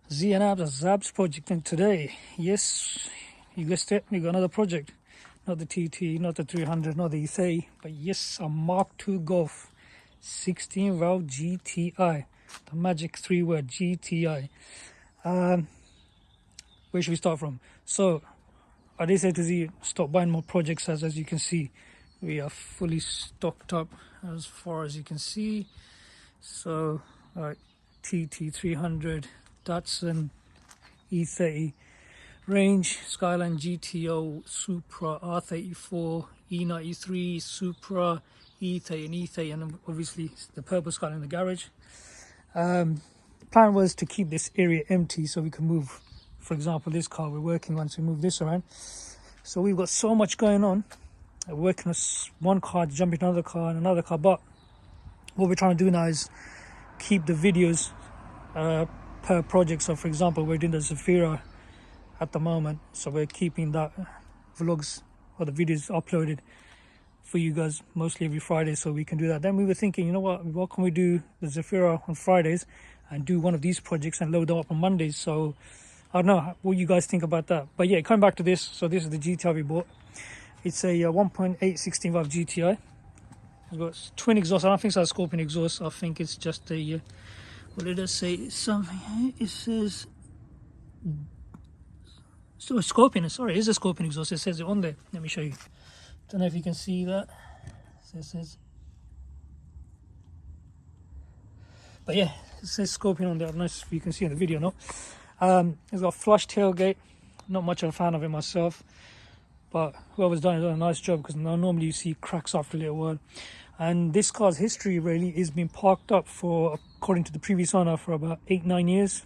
Zab's project, and today, yes, you guessed it, we got another project. Not the TT, not the 300, not the E30, but yes, a Mk2 Golf 16V GTI. The magic 3-word GTI. Where should we start from? So, I did say to Z, stop buying more projects, as you can see, we are fully stocked up as far as you can see. So, like TT 300, Datsun E30, Range, Skyline GTO, Supra, R34, E93, Supra, E30 and E30, and obviously the purple Skyline in the garage. Plan was to keep this area empty so we can move, for example, this car we're working on, so we move this around. So we've got so much going on. We're working on one car, jumping another car and another car, but what we're trying to do now is keep the videos per project. So for example, we're doing the Zafira at the moment, so we're keeping that vlogs or the videos uploaded for you guys mostly every Friday, so we can do that. Then we were thinking, you know what can we do the Zafira on Fridays and do one of these projects and load them up on Mondays? So I don't know what you guys think about that. But yeah, coming back to this, so this is the GTI we bought. It's a 1.8 16V GTI. It's got twin exhaust. I don't think it's a Scorpion exhaust. I think it's just a what did it say? Something here. It says so a Scorpion. Sorry, it is a Scorpion exhaust. It says it on there. Let me show you. Don't know if you can see that. So it says, but yeah, it says Scorpion on there. I don't know if you can see in the video, no. It's got a flush tailgate. Not much of a fan of it myself, but whoever's done a nice job, because normally you see cracks after a little while. And this car's history really is being parked up for, according to the previous owner, for about 8-9 years.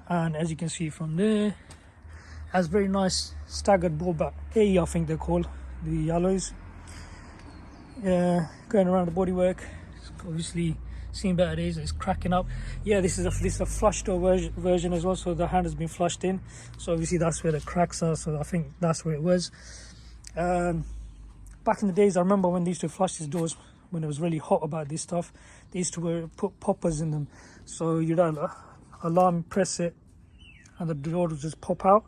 And as you can see from there, has very nice staggered ball back A, I think they're called, the alloys. Going around the bodywork, it's obviously seen better days. It's cracking up. Yeah, this is a flush door version as well, so the hand has been flushed in, so obviously that's where the cracks are. So I think that's where it was. Back in the days, I remember when they used to flush these doors, when it was really hot about this stuff, they used to put poppers in them, so you'd alarm, press it, and the door would just pop out.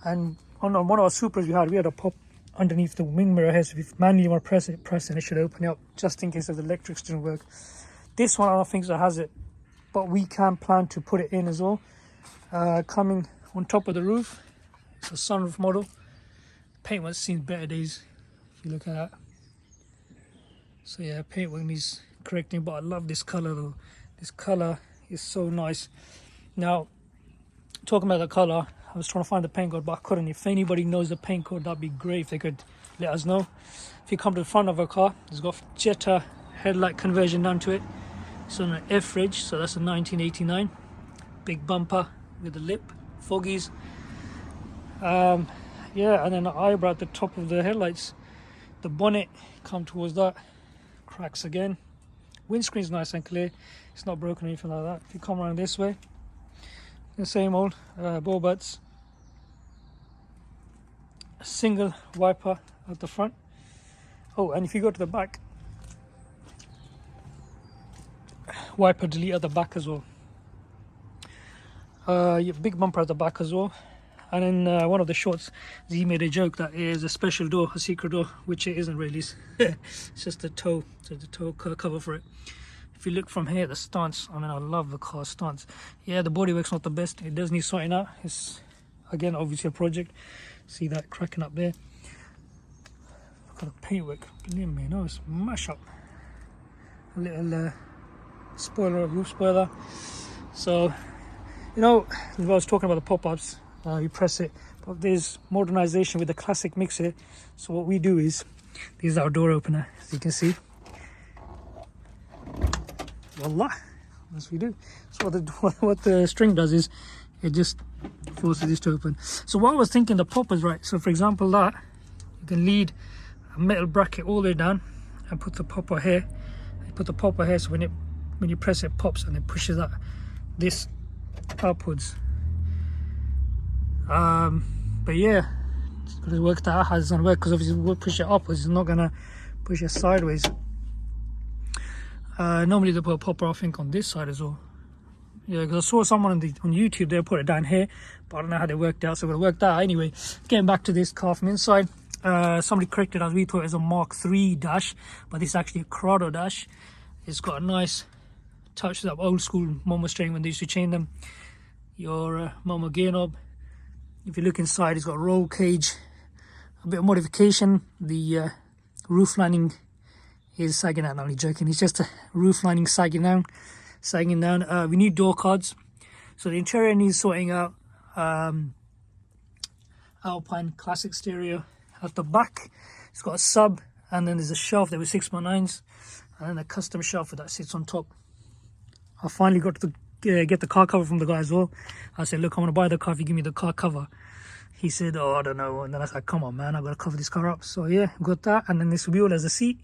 And on one of our Supras we had a pop underneath the wing mirror here, so if you manually want to press it and it should open up, just in case the electrics didn't work. This one I don't think it has it, but we can plan to put it in as well. Coming on top of the roof, it's a sunroof model. Paintwork's seen better days, if you look at that. So yeah, paintwork needs correcting, but I love this color though. This color is so nice. Now, talking about the color, I was trying to find the paint code, but I couldn't. If anybody knows the paint code, that'd be great if they could let us know. If you come to the front of a car, it's got Jetta headlight conversion done to it. It's on an F-Ridge, so that's a 1989. Big bumper with the lip, foggies. Yeah, and then the eyebrow at the top of the headlights. The bonnet, come towards that, cracks again. Windscreen's nice and clear. It's not broken or anything like that. If you come around this way, the same old ball butts. A single wiper at the front. Oh, and if you go to the back, wiper delete at the back as well. Big bumper at the back as well. And in one of the shots, Z made a joke that it is a special door, a secret door, which it isn't really. It's just a toe, so the toe cover for it. If you look from here, the stance, I mean, I love the car stance. Yeah, the bodywork's not the best. It does need sorting out. It's, again, obviously a project. See that cracking up there. Look at the paintwork. Believe me, no, it's mash up. A little spoiler, roof spoiler. So, you know, I was talking about the pop-ups. You press it, but there's modernization with the classic mixer. So what we do is, this is our door opener, as you can see. Voila, that's what we do. So what the string does is, it just forces this to open. So what I was thinking, the poppers, right? So for example, that you can lead a metal bracket all the way down and put the popper here. You put the popper here, so when you press it, pops and it pushes that this upwards. But yeah, it's got to work that out how it's gonna work, because obviously we'll push it upwards, it's not gonna push it sideways. Normally they put a popper, I think, on this side as well. Yeah, because I saw someone on YouTube, they put it down here, but I don't know how they worked out, so we're going to work that out. Anyway, getting back to this car from inside, somebody corrected us, we thought it was a Mk2 dash, but this is actually a Corrado dash. It's got a nice touch to that old school Momo steering when they used to chain them. Your Momo gear knob. If you look inside, it's got a roll cage, a bit of modification. The roof lining is sagging out. I'm only joking, it's just a roof lining sagging down. We need door cards, so the interior needs sorting out. Alpine classic stereo at the back. It's got a sub, and then there's a shelf there with 6x9s, and then a custom shelf that sits on top. I finally got to get the car cover from the guy as well. I said, look, I'm gonna buy the car if you give me the car cover. He said, oh, I don't know. And then I said, come on, man, I've got to cover this car up. So yeah, got that. And then this wheel as a seat,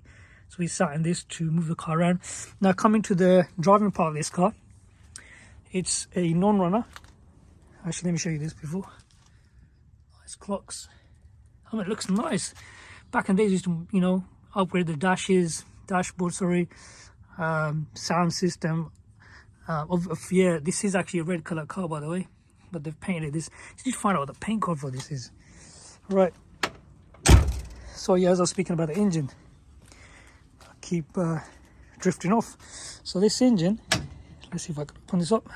so we sat in this to move the car around. Now coming to the driving part of this car, it's a non-runner. Actually, let me show you this before. Nice clocks. I mean, it looks nice. Back in the days, we used to, you know, upgrade the dashboard, sound system. Yeah, this is actually a red color car, by the way, but they've painted this. You need to find out what the paint code for this is. Right. So yeah, as I was speaking about the engine, I keep drifting off. So this engine, let's see if I can open this up.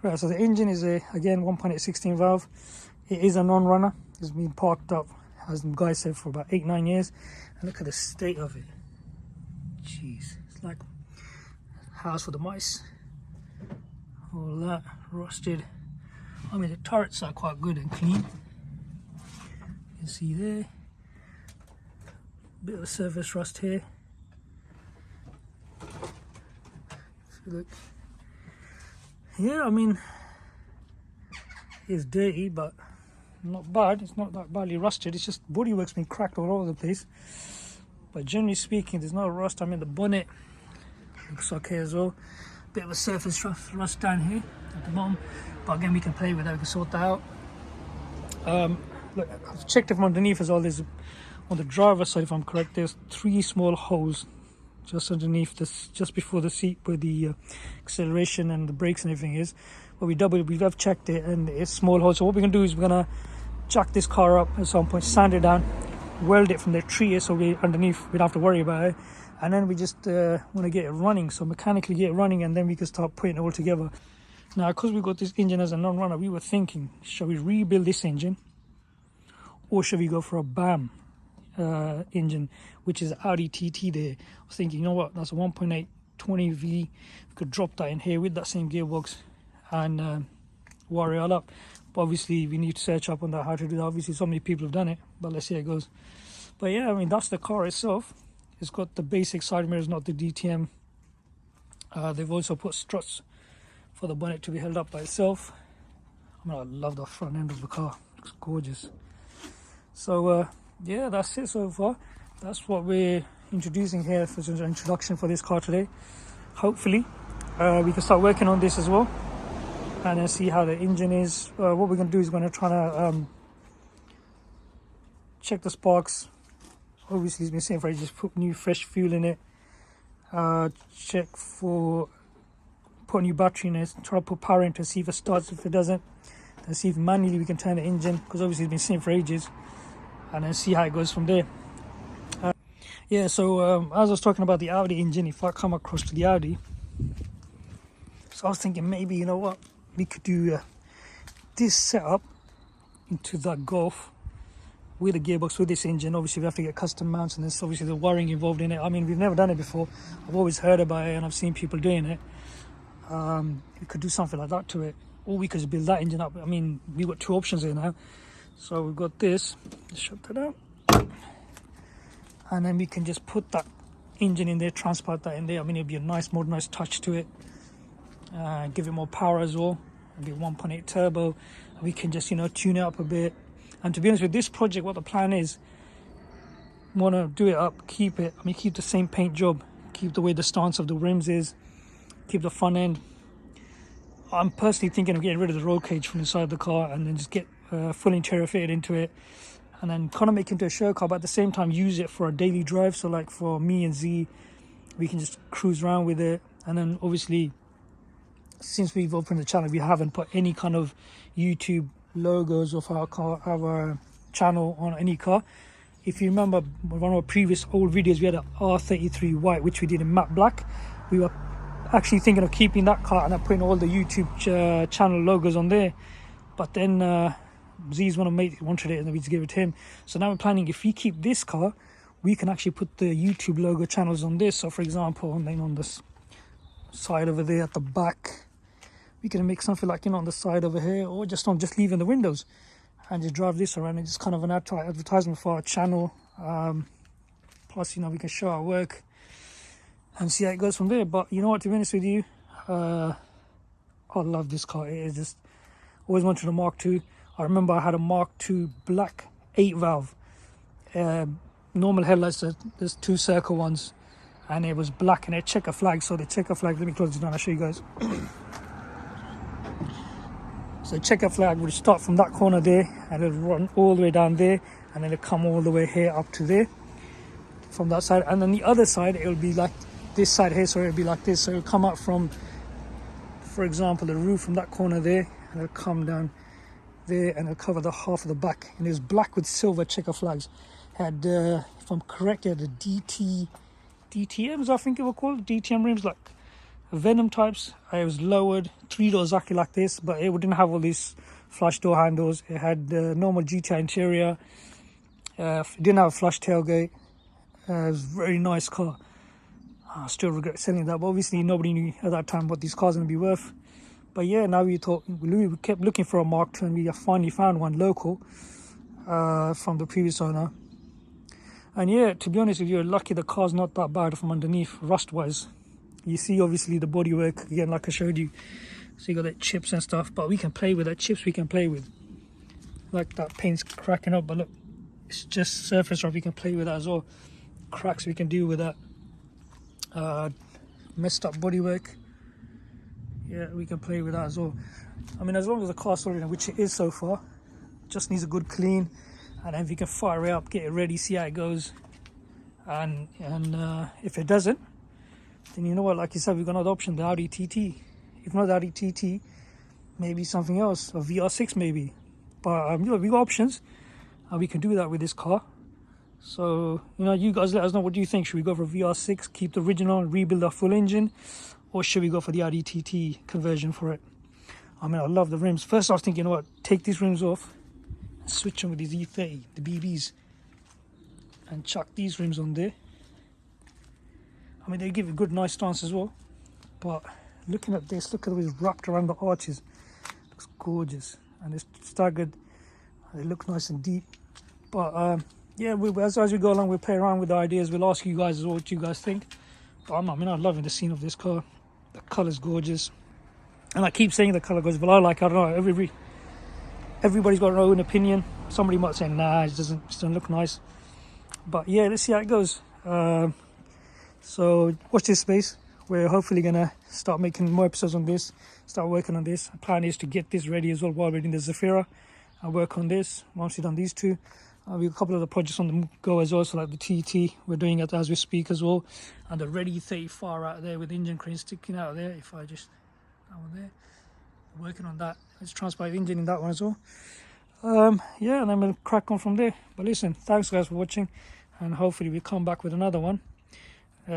Right, so the engine is again 1.8 16 valve. It is a non-runner. It's been parked up, as the guy said, for about 8-9 years. And look at the state of it. Jeez, it's like a house for the mice. All that rusted. I mean, the turrets are quite good and clean. You can see there. Bit of a surface rust here. If you look. Yeah, I mean, it's dirty, but not bad. It's not that badly rusted. It's just bodywork's been cracked all over the place. But generally speaking, there's no rust. I mean, the bonnet looks okay as well. Bit of a surface rust down here at the bottom. But again, we can play with that. We can sort that out. Look, I've checked it from underneath as well. There's, on the driver's side, if I'm correct, there's 3 small holes just underneath this, just before the seat where the acceleration and the brakes and everything is. But we have checked it, and it's small holes. So what we're gonna do is we're gonna jack this car up at some point, sand it down, weld it from the tree, so we underneath we don't have to worry about it. And then we just want to get it running, so mechanically get it running, and then we can start putting it all together. Now, because we got this engine as a non-runner, we were thinking, shall we rebuild this engine, or should we go for a BAM engine, which is Audi TT there. I was thinking, you know what, that's a 1.8 20V. We could drop that in here with that same gearbox and wire it all up. But obviously we need to search up on that, how to do that. Obviously so many people have done it, but let's see how it goes. But yeah, I mean, that's the car itself. It's got the basic side mirrors, not the DTM. They've also put struts for the bonnet to be held up by itself. I mean, I love the front end of the car, it looks gorgeous. So yeah, that's it so far. That's what we're introducing here for an introduction for this car today. Hopefully we can start working on this as well and then see how the engine is. What we're going to do is we're going to try to check the sparks. Obviously it's been sitting for ages, put new fresh fuel in it, check for, put a new battery in it, try to put power in to see if it starts. If it doesn't, then see if manually we can turn the engine, because obviously it's been sitting for ages, and then see how it goes from there. Yeah, so as I was talking about the Audi engine, if I come across to the Audi, so I was thinking maybe, you know what, we could do this setup into that Golf with a gearbox with this engine. Obviously we have to get custom mounts, and there's obviously the wiring involved in it. I mean, we've never done it before. I've always heard about it and I've seen people doing it. We could do something like that to it, or we could build that engine up. I mean, we've got 2 options here now. So we've got this, just shut that out, and then we can just put that engine in there, transport that in there. I mean, it'll be a nice modernized touch to it, give it more power as well. It'll be 1.8 turbo. We can just, you know, tune it up a bit. And to be honest with this project, what the plan is, want to do it up, keep it, I mean, keep the same paint job, keep the way the stance of the rims is, keep the front end. I'm personally thinking of getting rid of the roll cage from inside the car and then just get full interior fitted into it, and then kind of make it into a show car, but at the same time use it for a daily drive. So like for me and Z, we can just cruise around with it. And then obviously, since we've opened the channel, we haven't put any kind of YouTube logos of our car, our channel on any car. If you remember one of our previous old videos, we had an R33 white, which we did in matte black. We were actually thinking of keeping that car and putting all the YouTube channel logos on there, but then Z's wanted it, and we just gave it to him. So now we're planning, if we keep this car, we can actually put the YouTube logo channels on this. So for example, and then on this side over there at the back, we can make something like, on the side over here, or just leave in the windows and just drive this around. It's just kind of an advertisement for our channel. Plus, we can show our work and see how it goes from there. But you know what, to be honest with you, I love this car. It is just, always wanted a Mark II. I remember I had a Mark II black 8 valve, normal headlights, there's 2 circle ones, and it was black and a checker flag. So the checker flag, let me close it down, I'll show you guys. So the checker flag would start from that corner there, and it'll run all the way down there, and then it'll come all the way here up to there from that side. And then the other side, it'll be like this side here, so it'll be like this. So it'll come up from, for example, the roof from that corner there, and it'll come down there, and it'll cover the half of the back. And it was black with silver checker flags. Had, if I'm correct, it had the DTMs, I think it was called, DTM rims, like Venom types. It was lowered, 3-door exactly like this, but it didn't have all these flush door handles. It had the normal GTI interior. It didn't have a flush tailgate. It was a very nice car. I still regret selling that, but obviously nobody knew at that time what these cars were going to be worth. But yeah, now we kept looking for a Mark II, and we finally found one local from the previous owner. And yeah, to be honest with you, you're lucky the car's not that bad from underneath, rust-wise. You see, obviously, the bodywork, again, like I showed you. So you got that chips and stuff, but we can play with that. Chips we can play with. Like that paint's cracking up, but look, it's just surface rust. We can play with that as well. Cracks we can deal with that. Messed up bodywork. Yeah, we can play with that as well. I mean, as long as the car's solid, which it is so far, just needs a good clean, and then we can fire it up, get it ready, see how it goes. And if it doesn't, then you know what, like you said, we've got another option, the Audi TT. If not the Audi TT, maybe something else, a VR6 maybe. But we got options, and we can do that with this car. So, you guys let us know, what do you think? Should we go for a VR6, keep the original, and rebuild our full engine? Or should we go for the Audi TT conversion for it? I mean, I love the rims. First I was thinking, take these rims off, and switch them with these E30, the BBs, and chuck these rims on there. I mean, they give a good, nice stance as well. But looking at this, look at the way it's wrapped around the arches. Looks gorgeous, and it's staggered, and they look nice and deep. But yeah, as we go along, we'll play around with the ideas. We'll ask you guys as well what you guys think. But I'm loving the scene of this car. The colour's gorgeous, and I keep saying the colour goes, but I don't know, everybody's got their own opinion. Somebody might say, nah, it doesn't look nice. But yeah, let's see how it goes. So watch this space. We're hopefully gonna start making more episodes on this, start working on this. The plan is to get this ready as well while we're doing the Zafira, and work on this once we've done these two. We've got a couple of the projects on the go as well, so like the TT, we're doing it as we speak as well, and the Ready 34 out there with the engine crane sticking out there. If I just, that one there, working on that. Let's transpire the engine in that one as well. Yeah, and then we'll crack on from there. But listen, thanks guys for watching, and hopefully we'll come back with another one.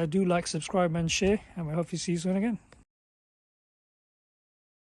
Do like, subscribe and share, and we hope to see you soon again.